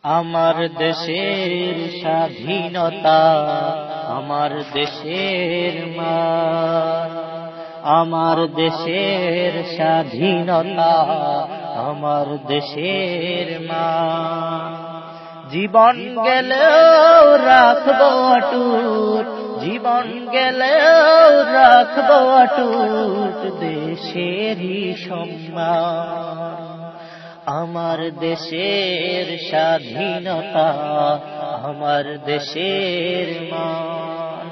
আমার দেশের স্বাধীনতা, আমার দেশের মান। আমার দেশের স্বাধীনতা, আমার দেশের মান। জীবন গেলেও রাখবো অটুট, জীবন গেলেও রাখবো অটুট দেশেরই সম্মান। আমার দেশের স্বাধীনতা, আমার দেশের মান।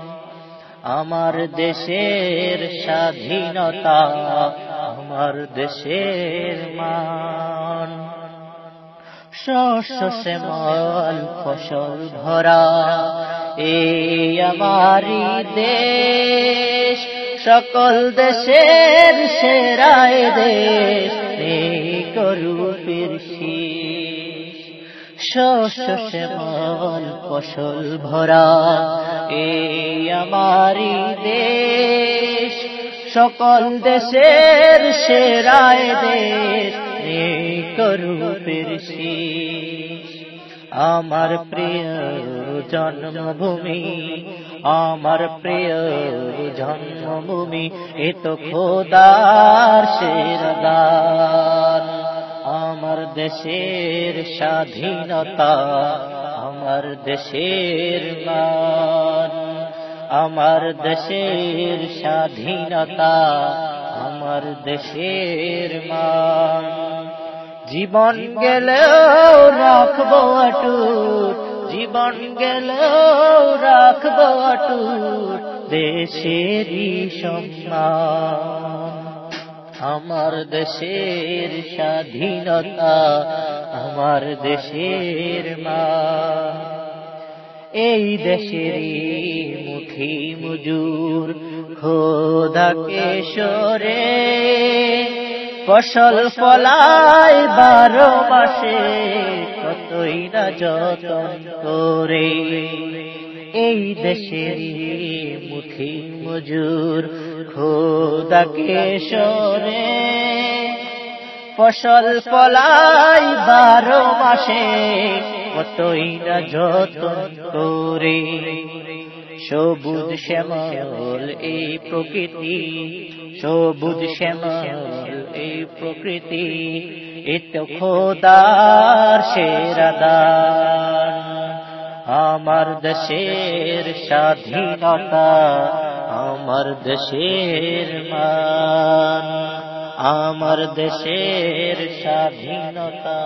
আমার দেশের স্বাধীনতা, আমার দেশের মান। শস্য শ্যামল ফসল ভরা এই আমারি দেশ, সকল দেশের সেরা এ দেশ, নেই করুপের শেষ। শস্য শ্যামল ফসল ভরা এই আমারি দেশ, সকল দেশের সেরা এ দেশ, নেই করুপের শেষ। আমার প্রিয় জন্মভূমি, আমার প্রিয় জন্মভূমি, এ তো খোদার সেরা দান। আমার দেশের স্বাধীনতা, আমার দেশের মান। আমার দেশের স্বাধীনতা, আমার দেশের মান। জীবন গেলেও রাখবো অটুট, জীবন গেলেও রাখবো অটুট দেশেরই সম্মান। আমার দেশের স্বাধীনতা, আমার দেশের মান। এই দেশেরই মুখী মজুর খোদাকে সরে, ফসল ফলায় 12 মাসে, কতই না যতন করে। এই দেশেরই মুখী মজুর খোদাকে সরে, ফসল ফলায় 12 মাসে, কতই না যতন করে। সবুজ শ্যামল এই প্রকৃতি, সবুজ শ্যামল এই প্রকৃতি, এ তো খোদার সেরা দান। আমার দেশের স্বাধীনতা, আমার দেশের মান। আমার দেশের স্বাধীনতা,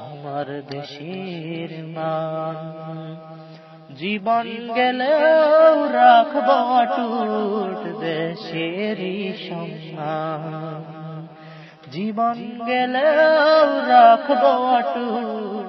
আমার দেশের মান। জীবন গেলেও রাখবো অটুট দেশেরই সম্মান। জীবন গেলেও রাখবো অটুট